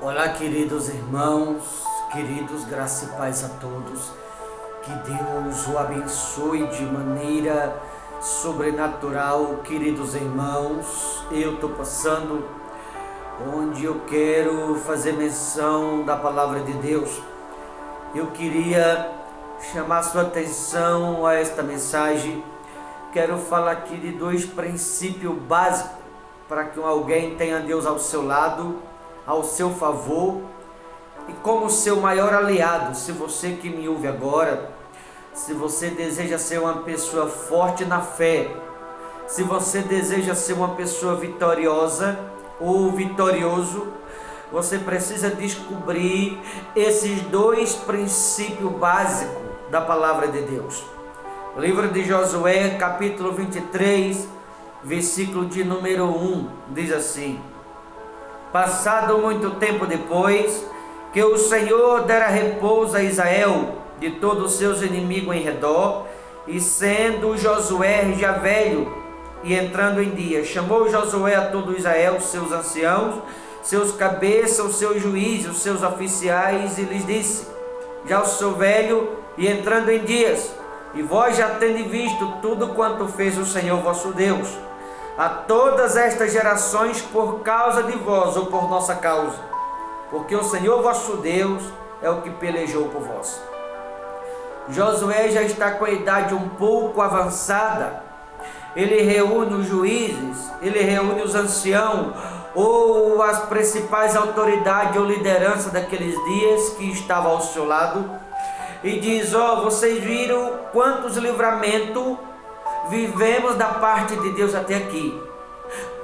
Olá, queridos irmãos, queridos, graça e paz a todos. Que Deus o abençoe de maneira sobrenatural, queridos irmãos. Eu estou passando onde eu quero fazer menção da palavra de Deus. Eu queria chamar sua atenção a esta mensagem. Quero falar aqui de dois princípios básicos para que alguém tenha Deus ao seu lado, ao seu favor e como seu maior aliado. Se você que me ouve agora, se você deseja ser uma pessoa forte na fé, se você deseja ser uma pessoa vitoriosa ou vitorioso, você precisa descobrir esses dois princípios básicos da palavra de Deus. O livro de Josué, capítulo 23, versículo de número 1, diz assim: Passado muito tempo depois, que o Senhor dera repouso a Israel de todos os seus inimigos em redor, e sendo Josué já velho e entrando em dia, chamou Josué a todo Israel, seus anciãos, seus cabeças, os seus juízes, os seus oficiais, e lhes disse: Já sou velho e entrando em dias, e vós já tendes visto tudo quanto fez o Senhor vosso Deus a todas estas gerações por causa de vós ou por nossa causa, porque o Senhor vosso Deus é o que pelejou por vós. Josué já está com a idade um pouco avançada. Ele reúne os juízes, ele reúne os anciãos ou as principais autoridades ou liderança daqueles dias que estavam ao seu lado e diz: vocês viram quantos livramentos vivemos da parte de Deus até aqui,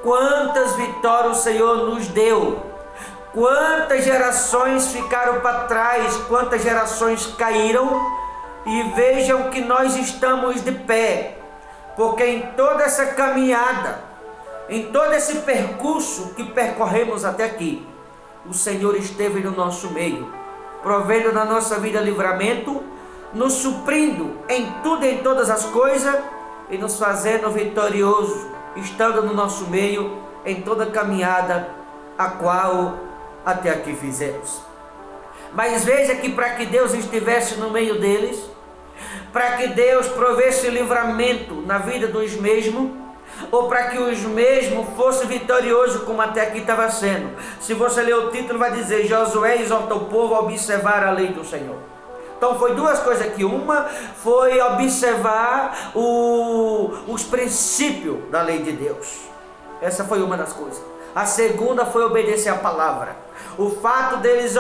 quantas vitórias o Senhor nos deu, quantas gerações ficaram para trás, quantas gerações caíram, e vejam que nós estamos de pé, porque em toda essa caminhada, em todo esse percurso que percorremos até aqui, o Senhor esteve no nosso meio, provendo na nossa vida livramento, nos suprindo em tudo e em todas as coisas, e nos fazendo vitorioso, estando no nosso meio em toda a caminhada a qual até aqui fizemos. Mas veja que para que Deus estivesse no meio deles, para que Deus provesse livramento na vida dos mesmos, ou para que os mesmos fossem vitoriosos como até aqui estava sendo. Se você ler o título, vai dizer: Josué exorta o povo a observar a lei do Senhor. Então foi duas coisas aqui. Uma foi observar os princípios da lei de Deus. Essa foi uma das coisas. A segunda foi obedecer a palavra. O fato deles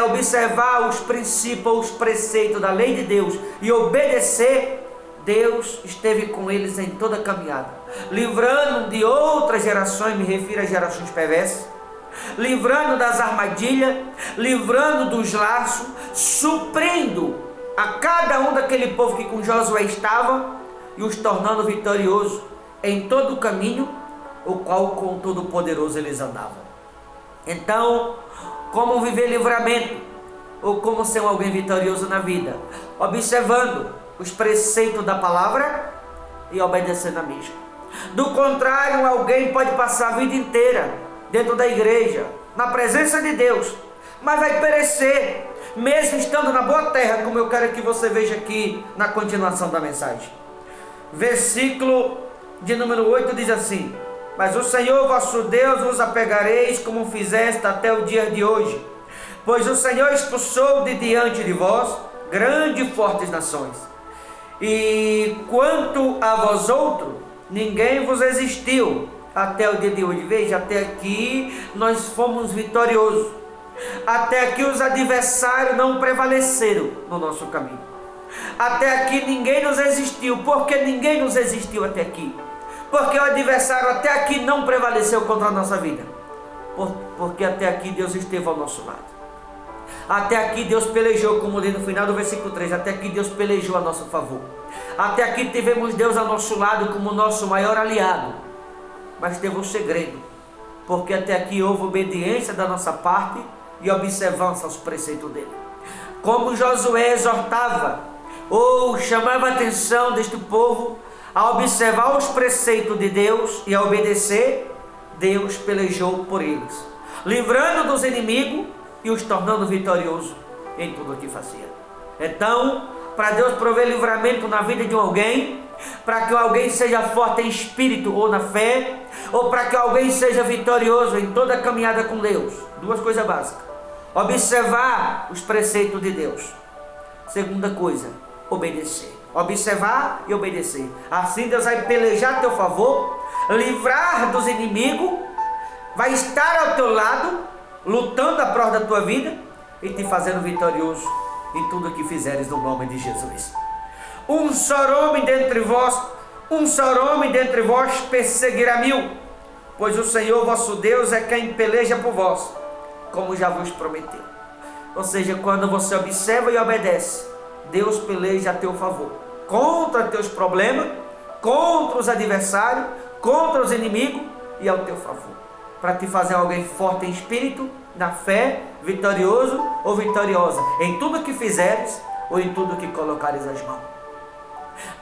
observar os princípios, os preceitos da lei de Deus e obedecer, Deus esteve com eles em toda a caminhada, livrando de outras gerações, me refiro às gerações perversas, livrando das armadilhas, livrando dos laços, suprindo a cada um daquele povo que com Josué estava e os tornando vitoriosos em todo o caminho, o qual com Todo-Poderoso eles andavam. Então, como viver livramento, ou como ser alguém vitorioso na vida? Observando os preceitos da palavra e obedecendo a mesma. Do contrário, alguém pode passar a vida inteira dentro da igreja, na presença de Deus, mas vai perecer, mesmo estando na boa terra, como eu quero que você veja aqui na continuação da mensagem. Versículo de número 8 diz assim: Mas o Senhor vosso Deus vos apegareis como fizeste até o dia de hoje, pois o Senhor expulsou de diante de vós grandes e fortes nações, e quanto a vós outros, ninguém vos resistiu até o dia de hoje. Veja, até aqui nós fomos vitoriosos. Até aqui os adversários não prevaleceram no nosso caminho. Até aqui ninguém nos resistiu. Por que ninguém nos resistiu até aqui? Porque o adversário até aqui não prevaleceu contra a nossa vida. Porque até aqui Deus esteve ao nosso lado. Até aqui Deus pelejou, como diz no final do versículo 3, até aqui Deus pelejou a nosso favor. Até aqui tivemos Deus ao nosso lado como nosso maior aliado. Mas teve um segredo, porque até aqui houve obediência da nossa parte e observância aos preceitos dele. Como Josué exortava ou chamava a atenção deste povo a observar os preceitos de Deus e a obedecer, Deus pelejou por eles. livrando dos inimigos e os tornando vitoriosos em tudo o que fazia. Então, para Deus prover livramento na vida de alguém, para que alguém seja forte em espírito ou na fé, ou para que alguém seja vitorioso em toda a caminhada com Deus, duas coisas básicas: observar os preceitos de Deus. Segunda coisa, obedecer. Observar e obedecer. Assim Deus vai pelejar a teu favor, livrar dos inimigos, vai estar ao teu lado, lutando a prova da tua vida e te fazendo vitorioso em tudo o que fizeres no nome de Jesus. Um só homem dentre vós perseguirá 1000, pois o Senhor vosso Deus é quem peleja por vós, como já vos prometeu. Ou seja, quando você observa e obedece, Deus peleja a teu favor, contra teus problemas, contra os adversários, contra os inimigos e ao teu favor, para te fazer alguém forte em espírito, na fé, vitorioso ou vitoriosa em tudo que fizeres ou em tudo que colocares as mãos.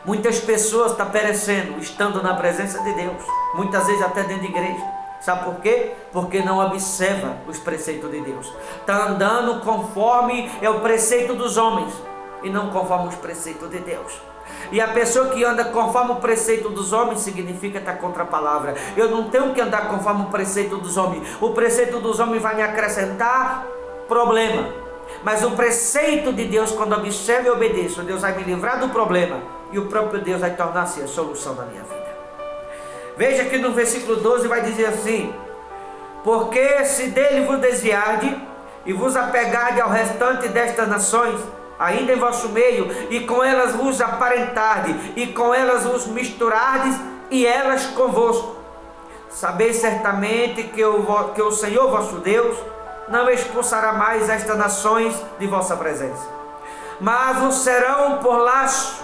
Muitas pessoas estão perecendo estando na presença de Deus, muitas vezes até dentro de igreja. Sabe por quê? Porque não observa os preceitos de Deus. Está andando conforme é o preceito dos homens e não conforme os preceitos de Deus. E a pessoa que anda conforme o preceito dos homens significa estar contra a palavra. Eu não tenho que andar conforme o preceito dos homens. O preceito dos homens vai me acrescentar problema. Mas o preceito de Deus, quando observo e obedeço, Deus vai me livrar do problema e o próprio Deus vai tornar-se a solução da minha vida. Veja que no versículo 12 vai dizer assim: porque se dele vos desviarde e vos apegarde ao restante destas nações, ainda em vosso meio, e com elas vos aparentarde, e com elas vos misturardes, e elas convosco, sabeis certamente que o Senhor vosso Deus não expulsará mais estas nações de vossa presença, mas vos serão por laço,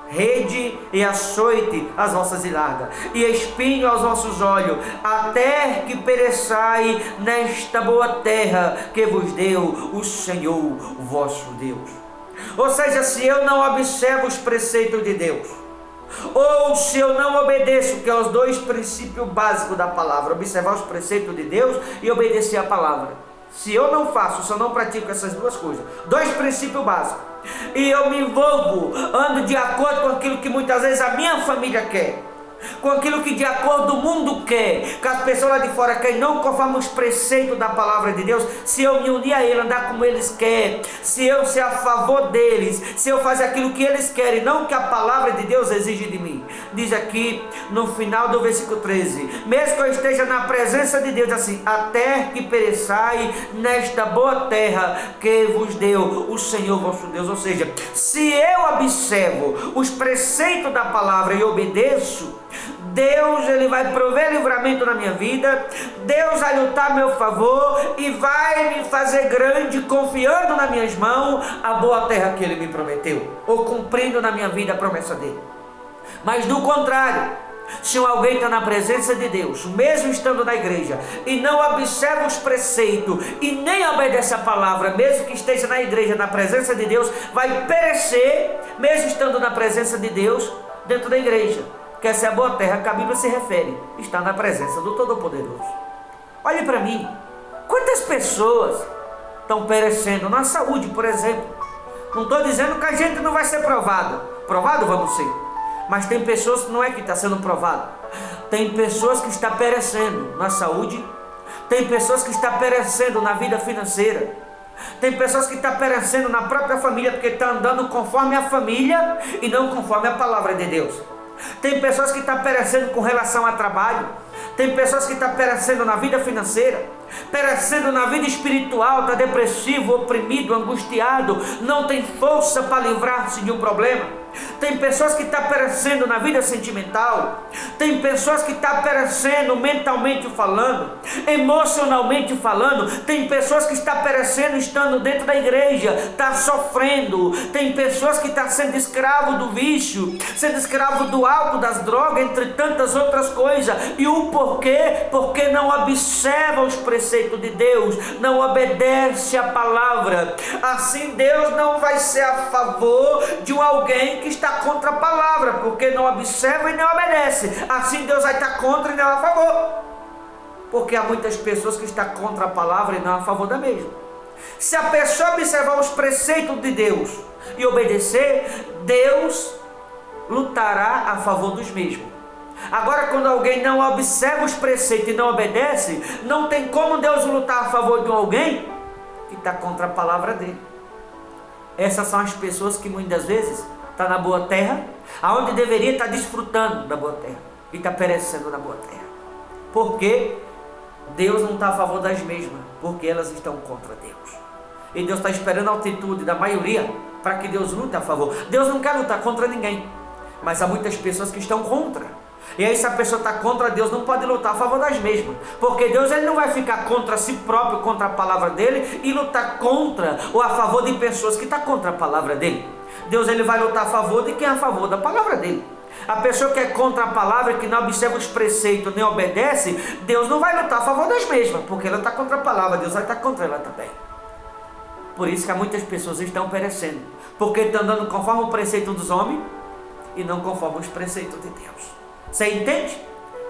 rede e açoite as vossas ilhargas, e espinho aos vossos olhos, até que pereçai nesta boa terra que vos deu o Senhor vosso Deus. Ou seja, se eu não observo os preceitos de Deus, ou se eu não obedeço, que é os dois princípios básicos da palavra, observar os preceitos de Deus e obedecer a palavra. Se eu não faço, se eu não pratico essas duas coisas, dois princípios básicos, e eu me envolvo, ando de acordo com aquilo que muitas vezes a minha família quer, com aquilo que de acordo o mundo quer, que as pessoas lá de fora querem, não conforme os preceitos da palavra de Deus, se eu me unir a ele, andar como eles querem, se eu ser a favor deles, se eu fazer aquilo que eles querem, não que a palavra de Deus exige de mim. Diz aqui no final do versículo 13, mesmo que eu esteja na presença de Deus, assim, até que pereçai nesta boa terra que vos deu o Senhor vosso Deus. Ou seja, se eu observo os preceitos da palavra e obedeço, Deus, ele vai prover livramento na minha vida, Deus vai lutar a meu favor e vai me fazer grande, confiando nas minhas mãos a boa terra que ele me prometeu, ou cumprindo na minha vida a promessa dele. Mas do contrário, se alguém está na presença de Deus, mesmo estando na igreja, e não observa os preceitos e nem obedece a palavra, mesmo que esteja na igreja, na presença de Deus, vai perecer, mesmo estando na presença de Deus, dentro da igreja. Que essa é a boa terra que a Bíblia se refere, está na presença do Todo-Poderoso. Olhe para mim, quantas pessoas estão perecendo na saúde, por exemplo. Não estou dizendo que a gente não vai ser provado vamos ser, mas tem pessoas que não é que está sendo provado, tem pessoas que estão perecendo na saúde, tem pessoas que estão perecendo na vida financeira, tem pessoas que estão perecendo na própria família, porque estão andando conforme a família e não conforme a palavra de Deus. Tem pessoas que estão perecendo com relação a trabalho, tem pessoas que estão perecendo na vida financeira, perecendo na vida espiritual, está depressivo, oprimido, angustiado, não tem força para livrar-se de um problema. Tem pessoas que estão perecendo na vida sentimental, tem pessoas que estão perecendo mentalmente falando, emocionalmente falando, tem pessoas que estão perecendo estando dentro da igreja, está sofrendo, tem pessoas que estão sendo escravo do vício, sendo escravo do álcool, das drogas, entre tantas outras coisas. E o porquê? Porque não observa os preceitos de Deus, não obedece a palavra. Assim Deus não vai ser a favor de alguém que está contra a palavra, porque não observa e não obedece. Assim Deus vai estar contra e não a favor. Porque há muitas pessoas que estão contra a palavra e não a favor da mesma. Se a pessoa observar os preceitos de Deus e obedecer, Deus lutará a favor dos mesmos. Agora, quando alguém não observa os preceitos e não obedece, não tem como Deus lutar a favor de alguém que está contra a palavra dele. Essas são as pessoas que muitas vezes estão na boa terra, aonde deveria estar desfrutando da boa terra, e está perecendo na boa terra. Por quê? Deus não está a favor das mesmas, porque elas estão contra Deus. E Deus está esperando a atitude da maioria para que Deus lute a favor. Deus não quer lutar contra ninguém, mas há muitas pessoas que estão contra. E aí, se a pessoa está contra Deus, não pode lutar a favor das mesmas, porque Deus ele não vai ficar contra si próprio, contra a palavra dele, e lutar contra ou a favor de pessoas que estão contra a palavra dele. Deus ele vai lutar a favor de quem é a favor da palavra dele. A pessoa que é contra a palavra, que não observa os preceitos, nem obedece, Deus não vai lutar a favor das mesmas, porque ela está contra a palavra, Deus vai estar contra ela também. Por isso que há muitas pessoas estão perecendo, porque estão andando conforme o preceito dos homens e não conforme os preceitos de Deus. Você entende?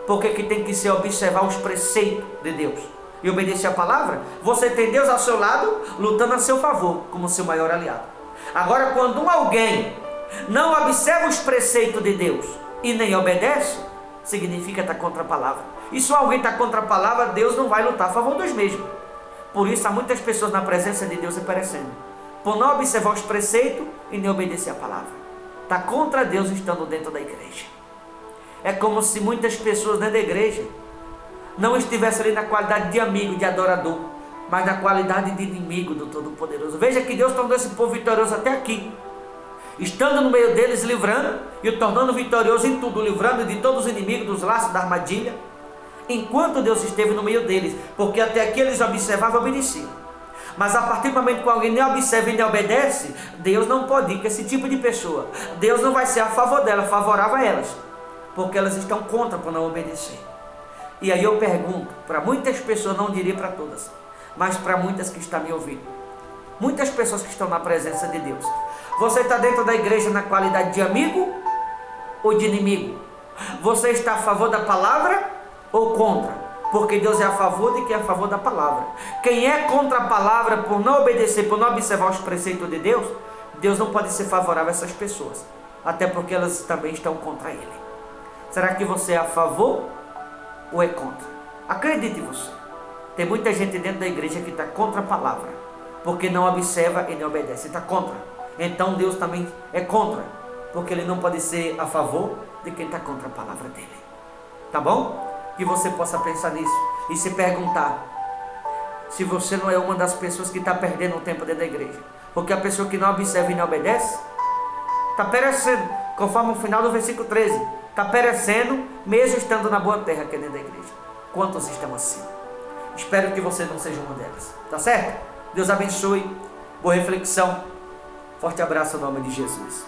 Porque que tem que ser observar os preceitos de Deus e obedecer a palavra? Você tem Deus ao seu lado, lutando a seu favor, como seu maior aliado. Agora, quando alguém não observa os preceitos de Deus e nem obedece, significa estar contra a palavra. E se alguém está contra a palavra, Deus não vai lutar a favor dos mesmos. Por isso há muitas pessoas na presença de Deus perecendo, por não observar os preceitos e nem obedecer a palavra. Está contra Deus estando dentro da igreja. É como se muitas pessoas dentro da igreja não estivessem ali na qualidade de amigo, de adorador, mas na qualidade de inimigo do Todo-Poderoso. Veja que Deus tornou esse povo vitorioso até aqui, estando no meio deles, livrando e o tornando vitorioso em tudo, livrando de todos os inimigos, dos laços, da armadilha, enquanto Deus esteve no meio deles, porque até aqui eles observavam e obedeciam. Mas a partir do momento que alguém nem observa e nem obedece, Deus não pode ir com esse tipo de pessoa. Deus não vai ser a favor dela, favorável a elas, porque elas estão contra por não obedecer. E aí eu pergunto, para muitas pessoas, não diria para todas, mas para muitas que estão me ouvindo, muitas pessoas que estão na presença de Deus, você está dentro da igreja na qualidade de amigo ou de inimigo? Você está a favor da palavra ou contra? Porque Deus é a favor de quem é a favor da palavra. Quem é contra a palavra por não obedecer, por não observar os preceitos de Deus, Deus não pode ser favorável a essas pessoas, até porque elas também estão contra Ele. Será que você é a favor ou é contra? Acredite em você. Tem muita gente dentro da igreja que está contra a palavra, porque não observa e não obedece, está contra. Então Deus também é contra, porque Ele não pode ser a favor de quem está contra a palavra dEle. Tá bom? Que você possa pensar nisso e se perguntar se você não é uma das pessoas que está perdendo o tempo dentro da igreja. Porque a pessoa que não observa e não obedece está perecendo, conforme o final do versículo 13. Está perecendo, mesmo estando na boa terra aqui dentro da igreja. Quantos estão assim? Espero que você não seja uma delas. Tá certo? Deus abençoe. Boa reflexão. Forte abraço em nome de Jesus.